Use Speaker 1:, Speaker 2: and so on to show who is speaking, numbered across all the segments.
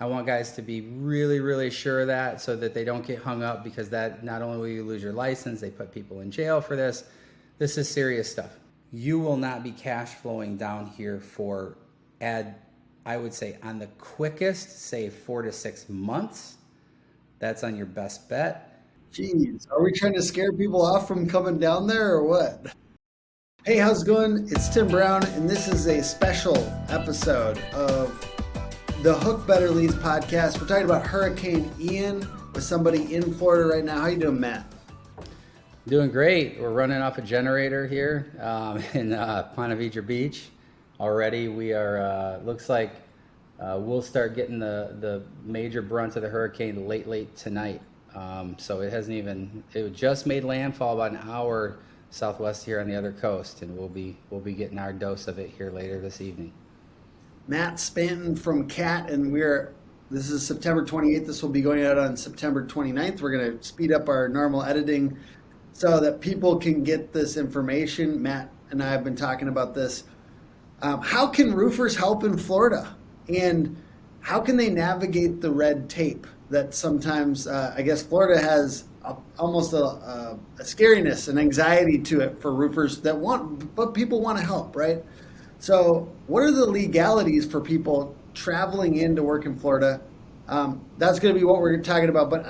Speaker 1: I want guys to be really, really sure of that so that they don't get hung up, because that not only will you lose your license, they put people in jail for this. This is serious stuff. You will not be cash flowing down here for I would say on the quickest, say 4 to 6 months. That's on your best bet.
Speaker 2: Jeez, are we trying to scare people off from coming down there or what? Hey, how's it going? It's Tim Brown, and this is a special episode of the Hook Better Leads podcast. We're talking about Hurricane Ian with somebody in Florida right now. How you doing, Matt?
Speaker 1: Doing great. We're running off a generator here in Ponte Vedra Beach. Already, we are. Looks like we'll start getting the major brunt of the hurricane late tonight. So it hasn't even. It just made landfall about an hour southwest here on the other coast, and we'll be getting our dose of it here later this evening.
Speaker 2: Matt Spanton from CAT, and this is September 28th. This will be going out on September 29th. We're going to speed up our normal editing so that people can get this information. Matt and I have been talking about this. How can roofers help in Florida? And how can they navigate the red tape that sometimes, I guess Florida has almost a scariness and anxiety to it for roofers but people want to help, right? So what are the legalities for people traveling in to work in Florida? That's going to be what we're talking about. But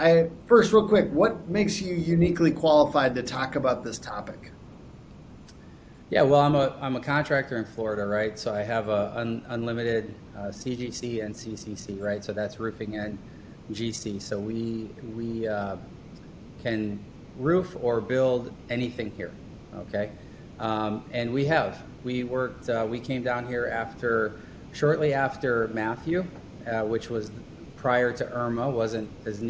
Speaker 2: first, real quick, what makes you uniquely qualified to talk about this topic?
Speaker 1: Yeah, well, I'm a contractor in Florida, right? So I have a unlimited CGC and CCC, right? So that's roofing and GC. So we can roof or build anything here, okay? And we came down here shortly after Matthew, which was prior to Irma. Wasn't as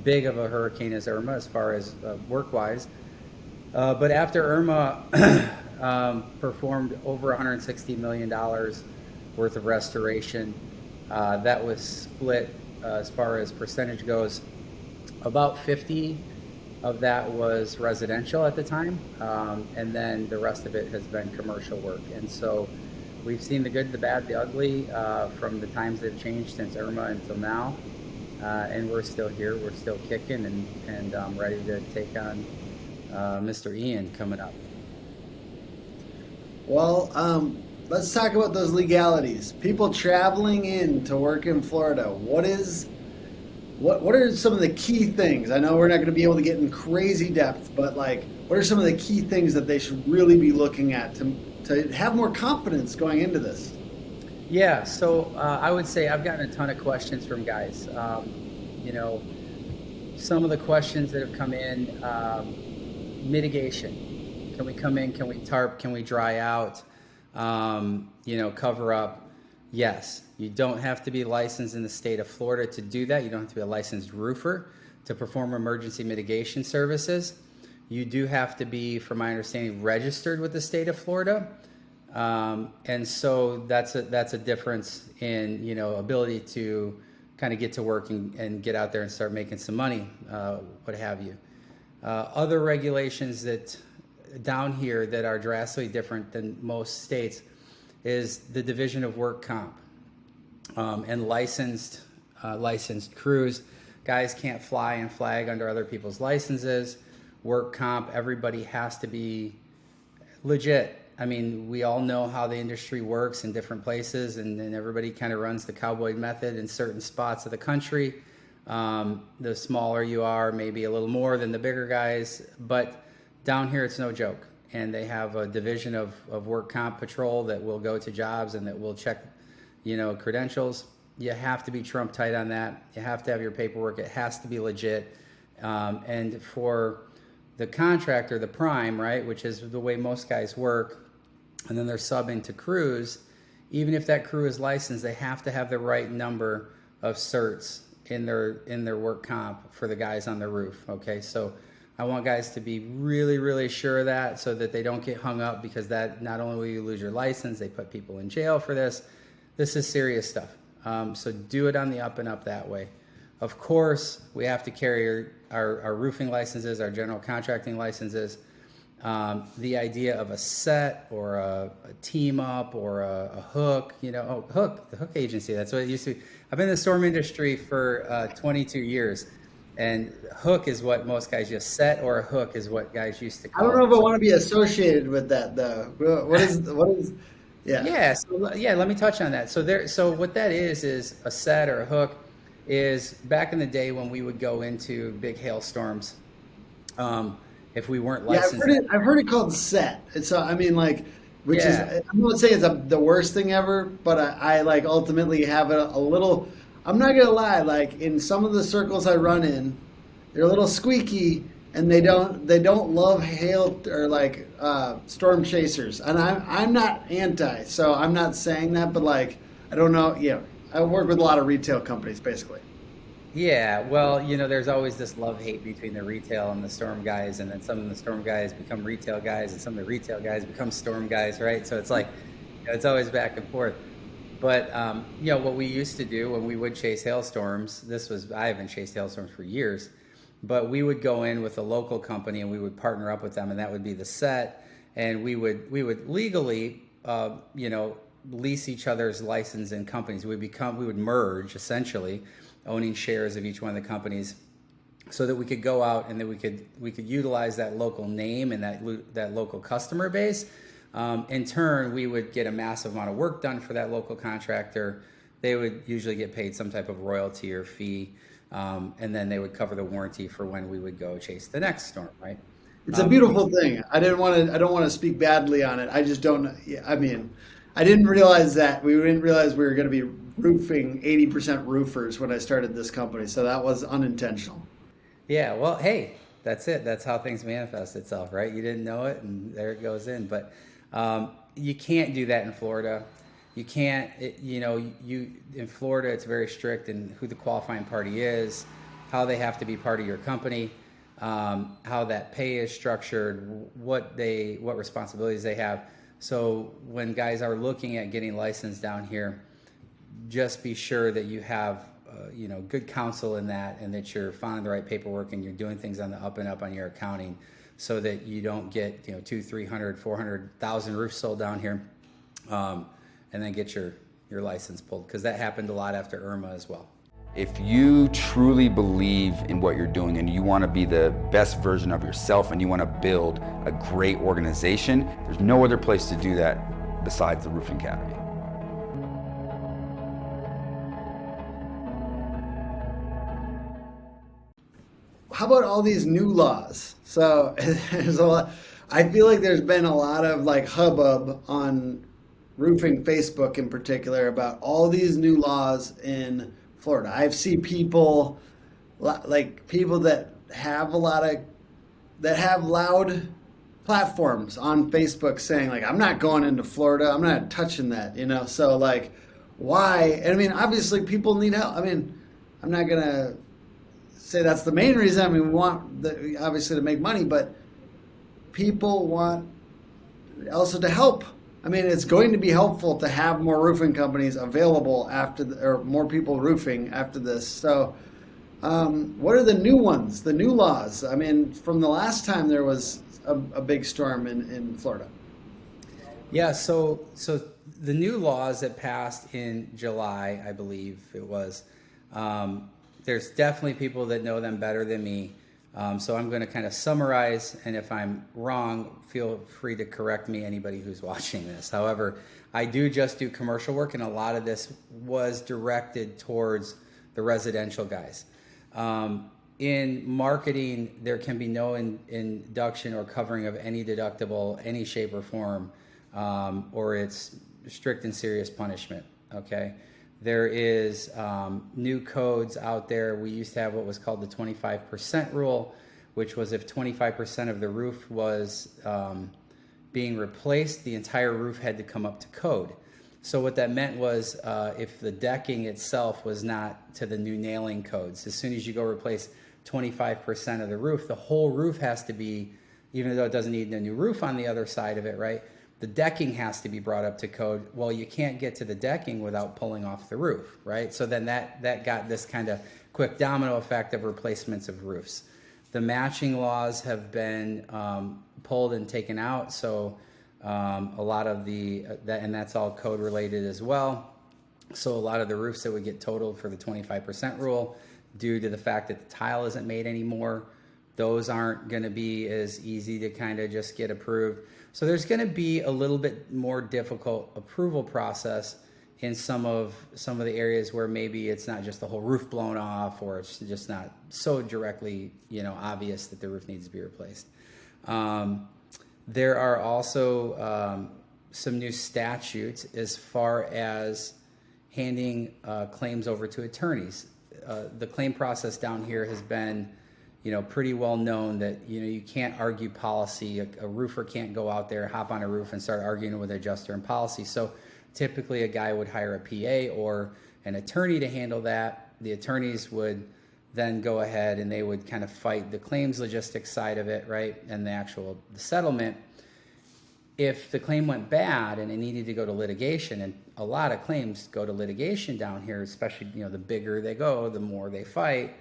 Speaker 1: big of a hurricane as Irma as far as work-wise. But after Irma performed over $160 million worth of restoration, that was split as far as percentage goes. About 50 of that was residential at the time, and then the rest of it has been commercial work. And so we've seen the good, the bad, the ugly from the times that have changed since Irma until now, and we're still here. We're still kicking and ready to take on Mr. Ian coming up.
Speaker 2: Well, let's talk about those legalities. People traveling in to work in Florida. What are some of the key things? I know we're not going to be able to get in crazy depth, but what are some of the key things that they should really be looking at to have more confidence going into this?
Speaker 1: Yeah, so I would say I've gotten a ton of questions from guys. Some of the questions that have come in, mitigation. Can we come in? Can we tarp? Can we dry out? Cover up? Yes. You don't have to be licensed in the state of Florida to do that. You don't have to be a licensed roofer to perform emergency mitigation services. You do have to be, from my understanding, registered with the state of Florida. And so that's a difference in, ability to kind of get to work and get out there and start making some money, what have you. Other regulations that down here that are drastically different than most states is the Division of Work Comp. And licensed crews. Guys can't fly and flag under other people's licenses. Work comp, everybody has to be legit. I mean, we all know how the industry works in different places, and everybody kind of runs the cowboy method in certain spots of the country. The smaller you are, maybe a little more than the bigger guys, but down here it's no joke. And they have a division of work comp patrol that will go to jobs and that will check credentials. You have to be Trump tight on that. You have to have your paperwork. It has to be legit. And for the contractor, the prime, right, which is the way most guys work, and then they're subbing to crews, even if that crew is licensed, they have to have the right number of certs in their work comp for the guys on the roof. Okay, so I want guys to be really, really sure of that so that they don't get hung up, because that not only will you lose your license, they put people in jail for this. This is serious stuff. So do it on the up and up that way. Of course, we have to carry our roofing licenses, our general contracting licenses. The idea of a set or a team up or a hook, the hook agency, that's what it used to be. I've been in the storm industry for 22 years, and hook is what most guys just set, or a hook is what guys used to
Speaker 2: I don't
Speaker 1: call
Speaker 2: know
Speaker 1: it.
Speaker 2: if I
Speaker 1: So,
Speaker 2: want to be associated with that though. What is, yeah.
Speaker 1: yeah, so yeah, let me touch on that. So what that is a set or a hook is back in the day when we would go into big hailstorms. If we weren't
Speaker 2: Yeah, I've
Speaker 1: licensed.
Speaker 2: heard it. I've heard it called set. And so I mean, like, which is
Speaker 1: Yeah,
Speaker 2: I'm not saying it's the worst thing ever, but I like ultimately have a little. I'm not gonna lie. Like in some of the circles I run in, they're a little squeaky, and they don't love hail or like storm chasers. And I'm not anti, so I'm not saying that. But like, I don't know. Yeah, I work with a lot of retail companies, basically.
Speaker 1: yeah. Well, there's always this love-hate between the retail and the storm guys, and then some of the storm guys become retail guys, and some of the retail guys become storm guys, right? So it's like, it's always back and forth. But what we used to do when we would chase hailstorms, I haven't chased hailstorms for years, but we would go in with a local company and we would partner up with them, and that would be the set, and we would legally, lease each other's license and companies. We would merge essentially, owning shares of each one of the companies, so that we could go out and that we could utilize that local name and that local customer base. In turn, we would get a massive amount of work done for that local contractor. They would usually get paid some type of royalty or fee, and then they would cover the warranty for when we would go chase the next storm, right?
Speaker 2: It's a
Speaker 1: We
Speaker 2: beautiful thing. I didn't want to. I don't want to speak badly on it. I just don't. Yeah, I mean, I didn't realize that we didn't realize we were going to be roofing 80% roofers when I started this company. So that was unintentional.
Speaker 1: Yeah, well, hey, that's it. That's how things manifest itself, right? You didn't know it, and there it goes in. But you can't do that in Florida. You can't, you in Florida, it's very strict in who the qualifying party is, how they have to be part of your company, how that pay is structured, what responsibilities they have. So when guys are looking at getting licensed down here, just be sure that you have good counsel in that, and that you're following the right paperwork and you're doing things on the up and up on your accounting, so that you don't get 200, 300, 400,000 roofs sold down here, and then get your license pulled, because that happened a lot after Irma as well.
Speaker 3: If you truly believe in what you're doing and you want to be the best version of yourself and you want to build a great organization, there's no other place to do that besides the Roofing Academy.
Speaker 2: How about all these new laws? So there's a lot. I feel like there's been a lot of like hubbub on roofing Facebook in particular about all these new laws in Florida. I've seen people like people that have loud platforms on Facebook saying like, I'm not going into Florida, I'm not touching that, So like, why? And I mean, obviously people need help. I mean, I'm not gonna say that's the main reason. I mean, we want obviously to make money, but people want also to help. I mean, it's going to be helpful to have more roofing companies available or more people roofing after this. So, what are the new ones, the new laws? I mean, from the last time there was a big storm in Florida.
Speaker 1: Yeah, so the new laws that passed in July, I believe it was. There's definitely people that know them better than me. So I'm going to kind of summarize, and if I'm wrong, feel free to correct me, anybody who's watching this. However, I do just do commercial work, and a lot of this was directed towards the residential guys. In marketing, there can be no induction or covering of any deductible, any shape or form, or it's strict and serious punishment, okay? There is new codes out there. We used to have what was called the 25% rule, which was if 25% of the roof was being replaced, the entire roof had to come up to code. So what that meant was if the decking itself was not to the new nailing codes, as soon as you go replace 25% of the roof, the whole roof has to be, even though it doesn't need a new roof on the other side of it, right? The decking has to be brought up to code. Well, you can't get to the decking without pulling off the roof, right? So then that got this kind of quick domino effect of replacements of roofs. The matching laws have been pulled and taken out, so a lot of and that's all code related as well. So a lot of the roofs that would get totaled for the 25% rule, due to the fact that the tile isn't made anymore, those aren't going to be as easy to kind of just get approved. So there's going to be a little bit more difficult approval process in some of the areas where maybe it's not just the whole roof blown off, or it's just not so directly, obvious that the roof needs to be replaced. There are also some new statutes as far as handing claims over to attorneys. The claim process down here has been, pretty well known that, you can't argue policy. A roofer can't go out there, hop on a roof and start arguing with an adjuster in policy. So typically a guy would hire a PA or an attorney to handle that. The attorneys would then go ahead and they would kind of fight the claims logistics side of it, right? And the settlement. If the claim went bad and it needed to go to litigation, and a lot of claims go to litigation down here, especially, the bigger they go, the more they fight.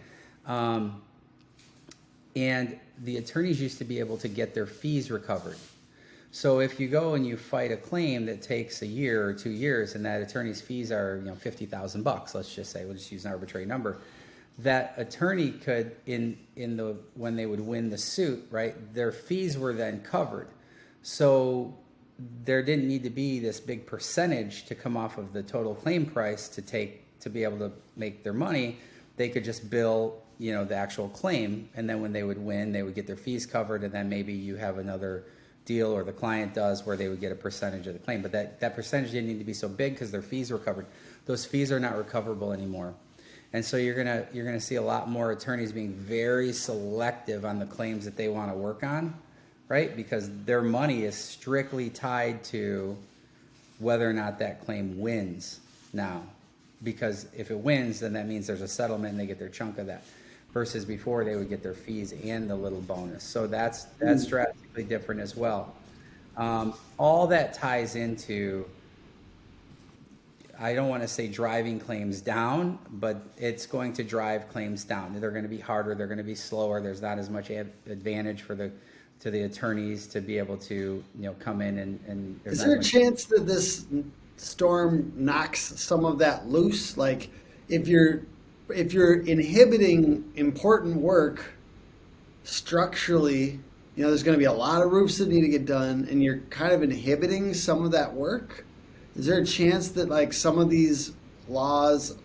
Speaker 1: And the attorneys used to be able to get their fees recovered. So if you go and you fight a claim that takes a year or 2 years, and that attorney's fees are, $50,000, let's just say, we'll just use an arbitrary number, that attorney could, when they would win the suit, right, their fees were then covered. So there didn't need to be this big percentage to come off of the total claim price to be able to make their money. They could just bill, the actual claim, and then when they would win, they would get their fees covered, and then maybe you have another deal, or the client does, where they would get a percentage of the claim. But that percentage didn't need to be so big because their fees were covered. Those fees are not recoverable anymore. And so you're gonna see a lot more attorneys being very selective on the claims that they want to work on, right? Because their money is strictly tied to whether or not that claim wins now. Because if it wins, then that means there's a settlement and they get their chunk of that. Versus before, they would get their fees and the little bonus. So that's drastically different as well. All that ties into, I don't want to say driving claims down, but it's going to drive claims down. They're going to be harder. They're going to be slower. There's not as much advantage to the attorneys to be able to come in and
Speaker 2: is there a chance that this storm knocks some of that loose? Like if you're inhibiting important work structurally, there's going to be a lot of roofs that need to get done, and you're kind of inhibiting some of that work. Is there a chance that like some of these laws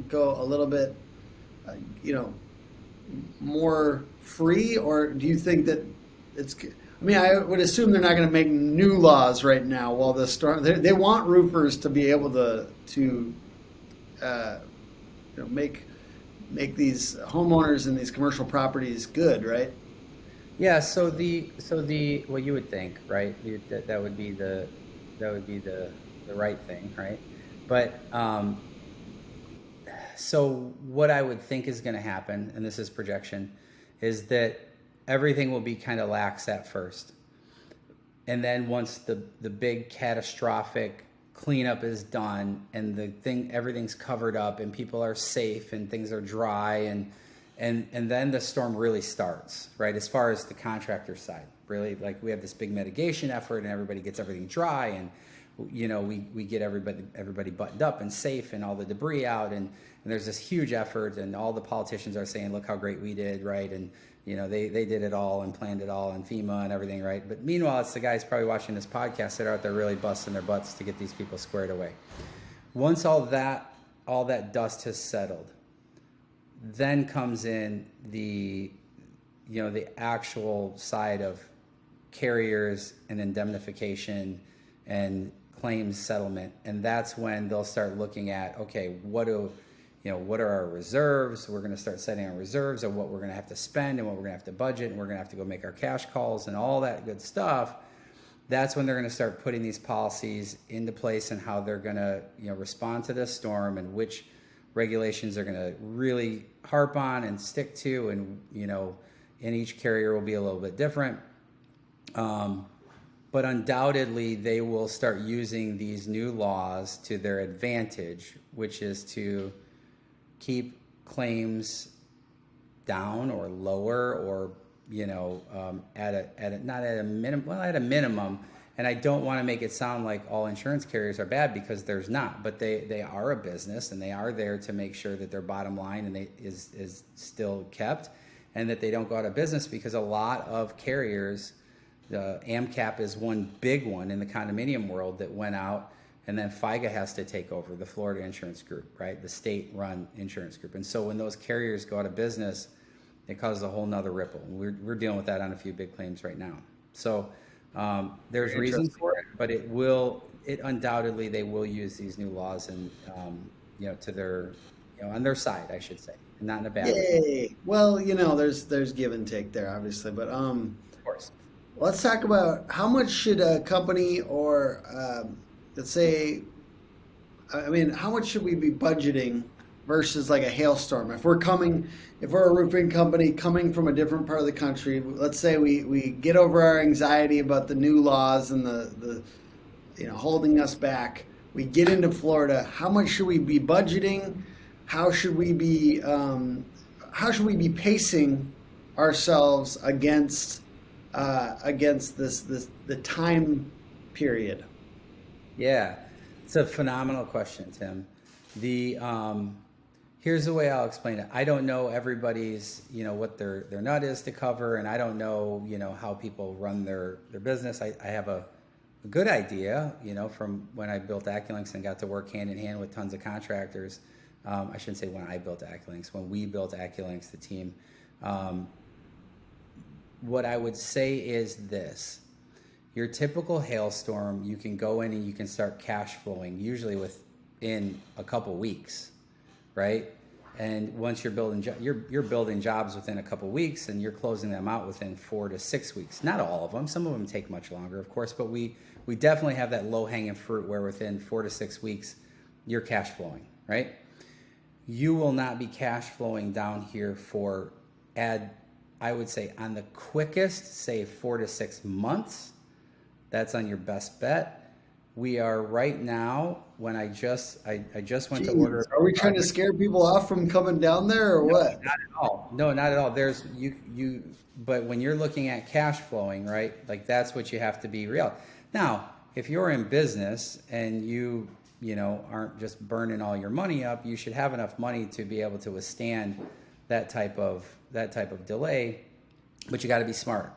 Speaker 2: go a little bit, more free, or do you think that I would assume they're not going to make new laws right now while the storm. They want roofers to be able to make these homeowners and these commercial properties good, right?
Speaker 1: Yeah. So the well, you would think, right? That would be the right thing, right? But so what I would think is going to happen, and this is projection, is that everything will be kind of lax at first. And then once the big catastrophic cleanup is done and everything's covered up and people are safe and things are dry and then the storm really starts, right? As far as the contractor side, really, like we have this big mitigation effort and everybody gets everything dry and we get everybody buttoned up and safe and all the debris out and there's this huge effort and all the politicians are saying, look how great we did, right? And they did it all and planned it all and FEMA and everything, right? But meanwhile, it's the guys probably watching this podcast that are out there really busting their butts to get these people squared away. Once all that dust has settled, then comes in the actual side of carriers and indemnification and claims settlement, and that's when they'll start looking at, okay, what are our reserves? We're going to start setting our reserves of what we're going to have to spend and what we're going to have to budget, and we're going to have to go make our cash calls and all that good stuff. That's when they're going to start putting these policies into place and how they're going to respond to this storm and which regulations they're going to really harp on and stick to, and in each carrier will be a little bit different. But undoubtedly, they will start using these new laws to their advantage, which is to keep claims down or lower, or at a not at a minimum, well, at a minimum. And I don't want to make it sound like all insurance carriers are bad, because there's not, but they are a business, and they are there to make sure that their bottom line is still kept, and that they don't go out of business, because a lot of carriers, AMCAP is one big one in the condominium world that went out, and then FIGA has to take over, the Florida Insurance Group, right? The state-run insurance group. And so when those carriers go out of business, it causes a whole nother ripple. We're dealing with that on a few big claims right now. So there's reasons for it, but it undoubtedly, they will use these new laws and, to their, on their side, I should say, not in a bad way.
Speaker 2: Well, there's give and take there, obviously, but
Speaker 1: Of course.
Speaker 2: let's talk about how much should a company, or let's say, how much should we be budgeting versus like a hailstorm? If we're a roofing company coming from a different part of the country, let's say we get over our anxiety about the new laws and the holding us back. We get into Florida. How much should we be budgeting? How should we be pacing ourselves against the time period?
Speaker 1: Yeah, it's a phenomenal question, Tim. Here's the way I'll explain it. I don't know everybody's, what their nut is to cover, and I don't know, how people run their business. I have a good idea, from when I built AccuLinks and got to work hand in hand with tons of contractors. I shouldn't say when I built AccuLinks, when we built AccuLinks, the team. What I would say is this: your typical hailstorm, you can go in and you can start cash flowing usually within a couple weeks, right? And once you're building, you're building jobs within a couple weeks, and you're closing them out within 4 to 6 weeks. Not all of them; some of them take much longer, of course. But we definitely have that low hanging fruit where within 4 to 6 weeks you're cash flowing, right? You will not be cash flowing down here I would say on the quickest, say 4 to 6 months. That's on your best bet. We are right now, when I just went to order.
Speaker 2: Are we trying to scare people off from coming down there, or what?
Speaker 1: Not at all. No, not at all. There's but when you're looking at cash flowing, right? Like, that's what you have to be real. Now, if you're in business and you aren't just burning all your money up, you should have enough money to be able to withstand that type of delay, but you got to be smart,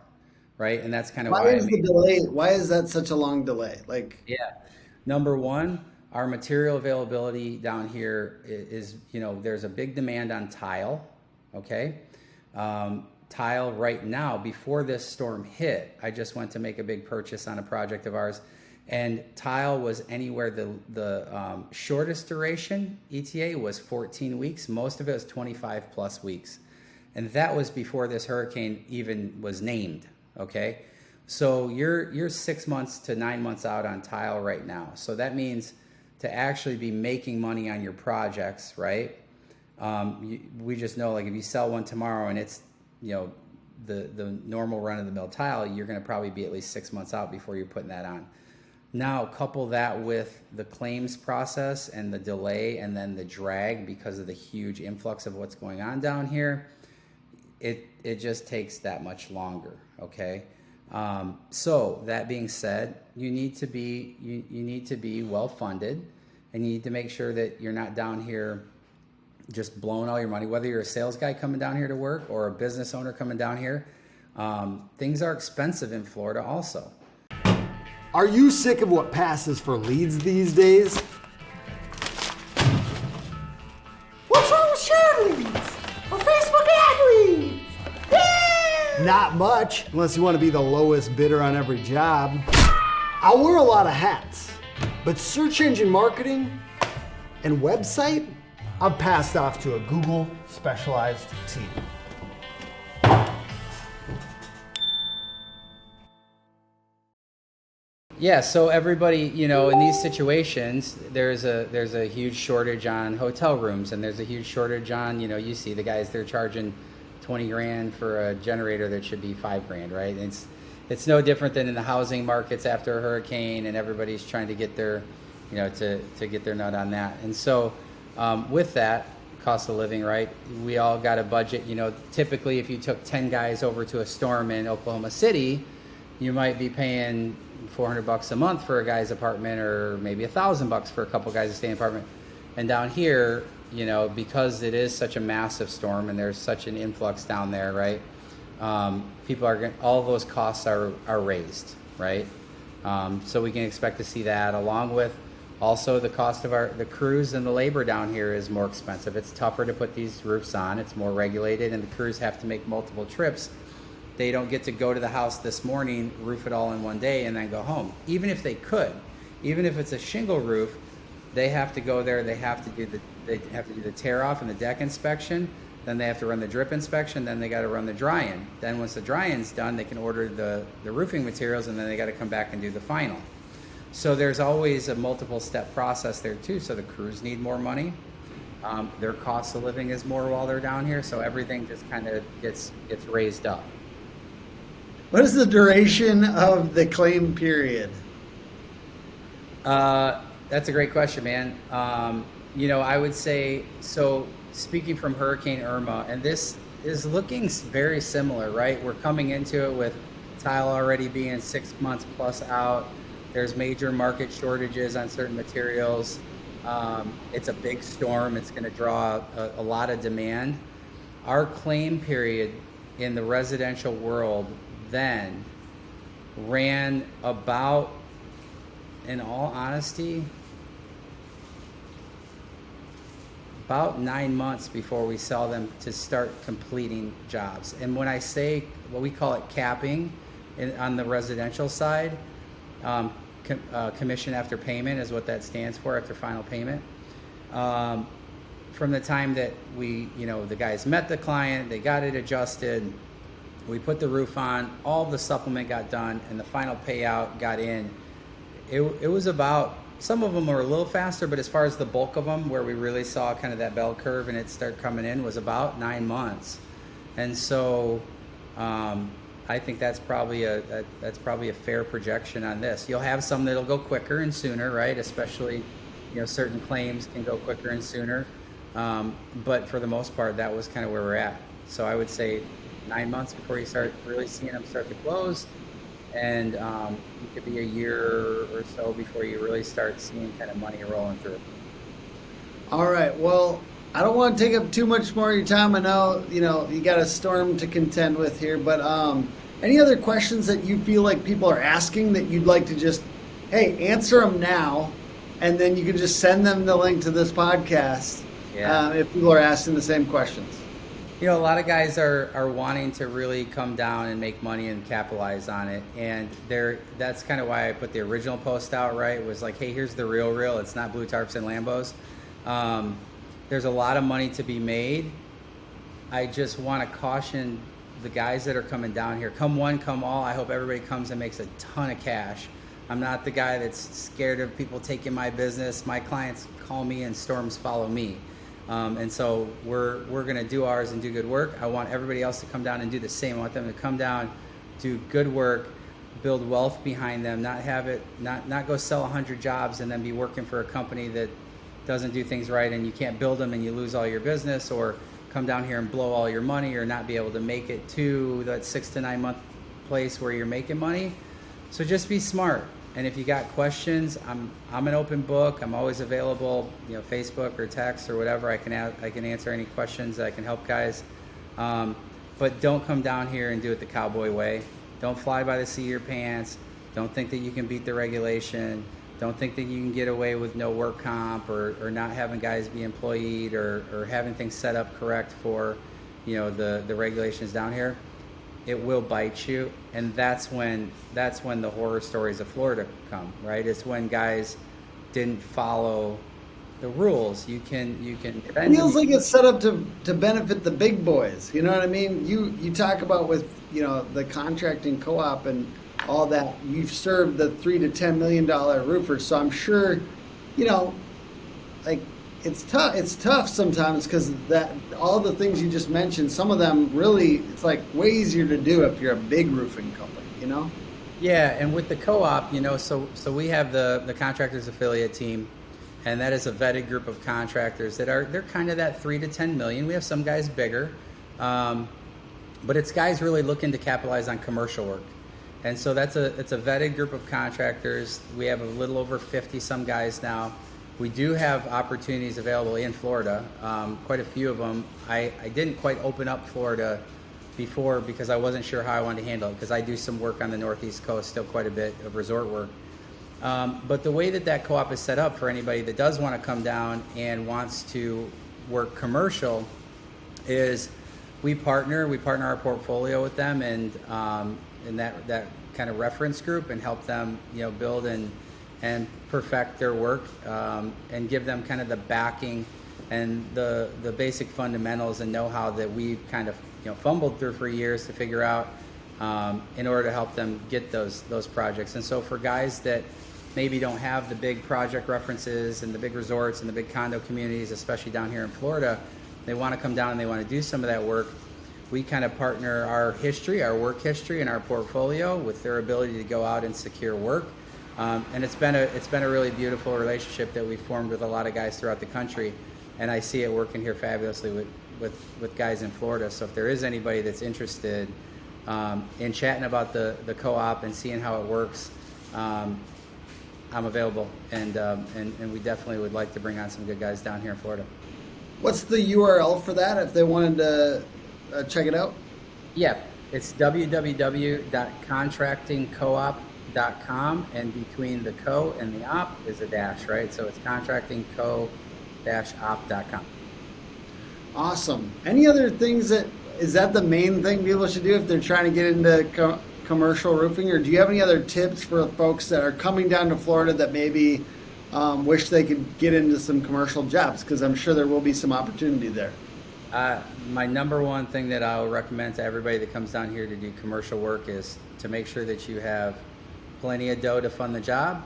Speaker 1: right? And that's kind of
Speaker 2: why is the delay. Why is that such a long delay?
Speaker 1: Number one, our material availability down here is there's a big demand on tile. Okay, tile right now. Before this storm hit, I just went to make a big purchase on a project of ours, and tile was anywhere the shortest duration ETA was 14 weeks. Most of it was 25 plus weeks. And that was before this hurricane even was named, okay? So you're 6 months to 9 months out on tile right now. So that means to actually be making money on your projects, right? We just know, like, if you sell one tomorrow and it's, the normal run-of-the-mill tile, you're gonna probably be at least 6 months out before you're putting that on. Now, couple that with the claims process and the delay, and then the drag because of the huge influx of what's going on down here, it just takes that much longer, okay? So that being said, you need to be well funded, and you need to make sure that you're not down here just blowing all your money. Whether you're a sales guy coming down here to work or a business owner coming down here, things are expensive in Florida also.
Speaker 4: Are you sick of what passes for leads these days?
Speaker 5: What's wrong with share leads? Or Facebook ad leads? Yeah!
Speaker 4: Not much, unless you want to be the lowest bidder on every job. I wear a lot of hats, but search engine marketing and website, I've passed off to a Google specialized team.
Speaker 1: Yeah, so everybody, in these situations, there's a huge shortage on hotel rooms, and there's a huge shortage on, you see the guys, they're charging 20 grand for a generator that should be 5 grand, right? It's no different than in the housing markets after a hurricane, and everybody's trying to get their, to get their nut on that. And so with that cost of living, right? We all got a budget. You know, typically if you took 10 guys over to a storm in Oklahoma City, you might be paying $400 a month for a guy's apartment, or maybe $1,000 for a couple guys to stay in an apartment. And down here, you know, because it is such a massive storm and there's such an influx down there, right? People are going, all of those costs are raised, right? So we can expect to see that, along with also the cost of the crews, and the labor down here is more expensive. It's tougher to put these roofs on. It's more regulated, and the crews have to make multiple trips. They don't get to go to the house this morning, roof it all in one day, and then go home. Even if they could, even if it's a shingle roof, they have to go there. They have to do the tear off and the deck inspection. Then they have to run the drip inspection. Then they got to run the dry-in. Then once the dry-in's done, they can order the roofing materials, and then they got to come back and do the final. So there's always a multiple step process there too. So the crews need more money. Their cost of living is more while they're down here. So everything just kind of gets raised up.
Speaker 2: What is the duration of the claim period?
Speaker 1: That's a great question, man. You know, I would say, so speaking from Hurricane Irma, and this is looking very similar, right? We're coming into it with tile already being 6 months plus out. There's major market shortages on certain materials. It's a big storm. It's going to draw a lot of demand. Our claim period in the residential world then ran about, in all honesty, about 9 months before we saw them to start completing jobs. And when I say, what we call it capping on the residential side, commission after payment is what that stands for, after final payment. From the time that the guys met the client, they got it adjusted, we put the roof on, all the supplement got done, and the final payout got in. It was about, some of them were a little faster, but as far as the bulk of them, where we really saw kind of that bell curve and it start coming in, was about 9 months. And so I think that's probably a fair projection on this. You'll have some that'll go quicker and sooner, right? Especially, certain claims can go quicker and sooner. But for the most part, that was kind of where we're at. So I would say 9 months before you start really seeing them start to close. And it could be a year or so before you really start seeing kind of money rolling through.
Speaker 2: All right. Well, I don't want to take up too much more of your time. I know, you got a storm to contend with here, but any other questions that you feel like people are asking that you'd like to just, hey, answer them now, and then you can just send them the link to this podcast if people are asking the same questions.
Speaker 1: A lot of guys are wanting to really come down and make money and capitalize on it. And that's kind of why I put the original post out, right? It was like, hey, here's the real. It's not blue tarps and Lambos. There's a lot of money to be made. I just want to caution the guys that are coming down here. Come one, come all. I hope everybody comes and makes a ton of cash. I'm not the guy that's scared of people taking my business. My clients call me and storms follow me. And so we're going to do ours and do good work. I want everybody else to come down and do the same. I want them to come down, do good work, build wealth behind them, not go sell 100 jobs and then be working for a company that doesn't do things right, and you can't build them and you lose all your business, or come down here and blow all your money, or not be able to make it to that 6 to 9 month place where you're making money. So just be smart. And if you got questions, I'm an open book. I'm always available, Facebook or text or whatever. I can answer any questions. I can help guys. But don't come down here and do it the cowboy way. Don't fly by the seat of your pants. Don't think that you can beat the regulation. Don't think that you can get away with no work comp, or not having guys be employed, or having things set up correct for, the regulations down here. It will bite you, and that's when the horror stories of Florida come, right? It's when guys didn't follow the rules. You can. It
Speaker 2: feels like it's set up to benefit the big boys. You know what I mean? You talk about with the contracting co-op and all that. You've served the $3 to $10 million roofers, so I'm sure, like. It's tough. It's tough sometimes because that all the things you just mentioned, some of them really, it's like way easier to do if you're a big roofing company,
Speaker 1: Yeah, and with the co-op, so we have the contractors affiliate team, and that is a vetted group of contractors they're kind of that 3 to 10 million. We have some guys bigger, but it's guys really looking to capitalize on commercial work. And so it's a vetted group of contractors. We have a little over 50 some guys now. We do have opportunities available in Florida, quite a few of them. I didn't quite open up Florida before because I wasn't sure how I wanted to handle it, because I do some work on the Northeast coast, still quite a bit of resort work. But the way that co-op is set up for anybody that does want to come down and wants to work commercial is we partner our portfolio with them and that kind of reference group, and help them, build and perfect their work, and give them kind of the backing and the basic fundamentals and know-how that we've kind of fumbled through for years to figure out, in order to help them get those projects. And so for guys that maybe don't have the big project references and the big resorts and the big condo communities, especially down here in Florida, they want to come down and they want to do some of that work. We kind of partner our work history and our portfolio with their ability to go out and secure work. And it's been a really beautiful relationship that we've formed with a lot of guys throughout the country, and I see it working here fabulously with guys in Florida. So if there is anybody that's interested in chatting about the co-op and seeing how it works, I'm available, and we definitely would like to bring on some good guys down here in Florida.
Speaker 2: What's the URL for that if they wanted to check it out?
Speaker 1: Yeah, it's www.contractingcoop.com, and between the co and the op is a dash, right? So it's contractingco-op.com.
Speaker 2: Awesome. Any other things is that the main thing people should do if they're trying to get into commercial roofing, or do you have any other tips for folks that are coming down to Florida that maybe wish they could get into some commercial jobs? Because I'm sure there will be some opportunity there.
Speaker 1: My number one thing that I'll recommend to everybody that comes down here to do commercial work is to make sure that you have plenty of dough to fund the job,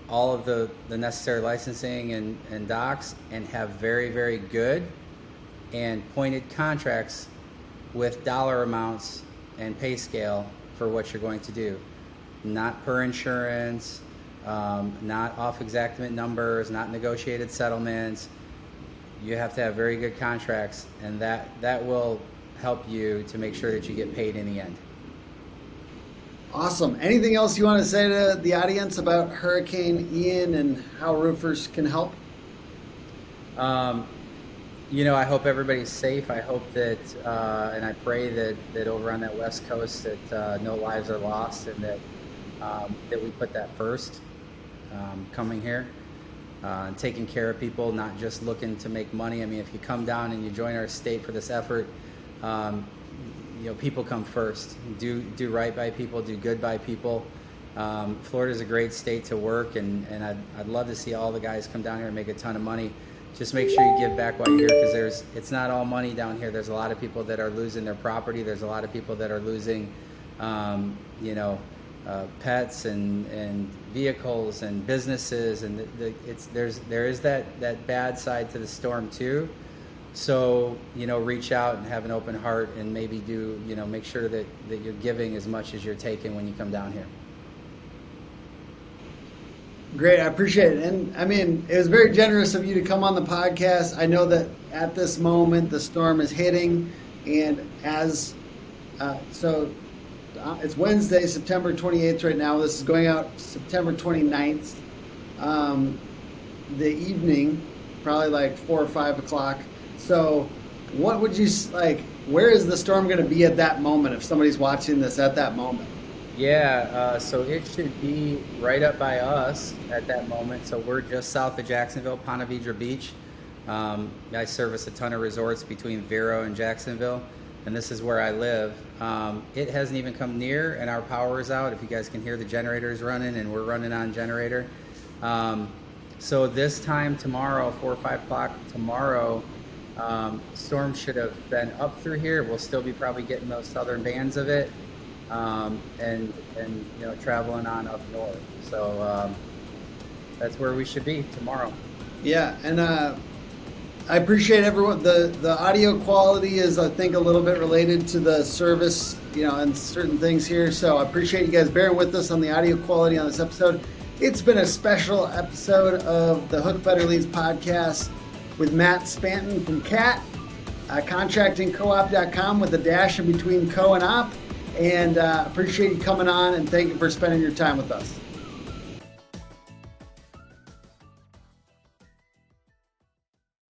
Speaker 1: all of the necessary licensing and docs, and have very, very good and pointed contracts with dollar amounts and pay scale for what you're going to do. Not per insurance, not off exactament numbers, not negotiated settlements. You have to have very good contracts, and that will help you to make sure that you get paid in the end.
Speaker 2: Awesome. Anything else you want to say to the audience about Hurricane Ian and how roofers can help?
Speaker 1: I hope everybody's safe. I hope that, and I pray that over on that West Coast that no lives are lost, and that we put that first, coming here. Taking care of people, not just looking to make money. I mean, if you come down and you join our state for this effort, people come first. Do right by people, do good by people. Florida's a great state to work, and I'd love to see all the guys come down here and make a ton of money. Just make sure you give back while you're here, because it's not all money down here. There's a lot of people that are losing their property. There's a lot of people that are losing, pets and vehicles and businesses, and there is that bad side to the storm too. So reach out and have an open heart, and maybe make sure that you're giving as much as you're taking when you come down here.
Speaker 2: Great, I appreciate it. And I mean, it was very generous of you to come on the podcast. I know that at this moment the storm is hitting, and it's Wednesday, September 28th right now. This is going out September 29th, the evening, probably like 4 or 5 o'clock. So what would you like, where is the storm going to be at that moment if somebody's watching this at that moment?
Speaker 1: Yeah, so it should be right up by us at that moment. So we're just south of Jacksonville, Ponte Vedra Beach. I service a ton of resorts between Vero and Jacksonville, and this is where I live. It hasn't even come near, and our power is out. If you guys can hear the generators running, and we're running on generator. So this time tomorrow, 4 or 5 o'clock tomorrow, storm should have been up through here. We'll still be probably getting those southern bands of it, and traveling on up north. So that's where we should be tomorrow.
Speaker 2: Yeah, and I appreciate everyone. The audio quality is, I think, a little bit related to the service, and certain things here. So I appreciate you guys bearing with us on the audio quality on this episode. It's been a special episode of the Hook Better Leads podcast with Matt Spanton from CAT, contractingcoop.com with a dash in between co and op. And appreciate you coming on, and thank you for spending your time with us.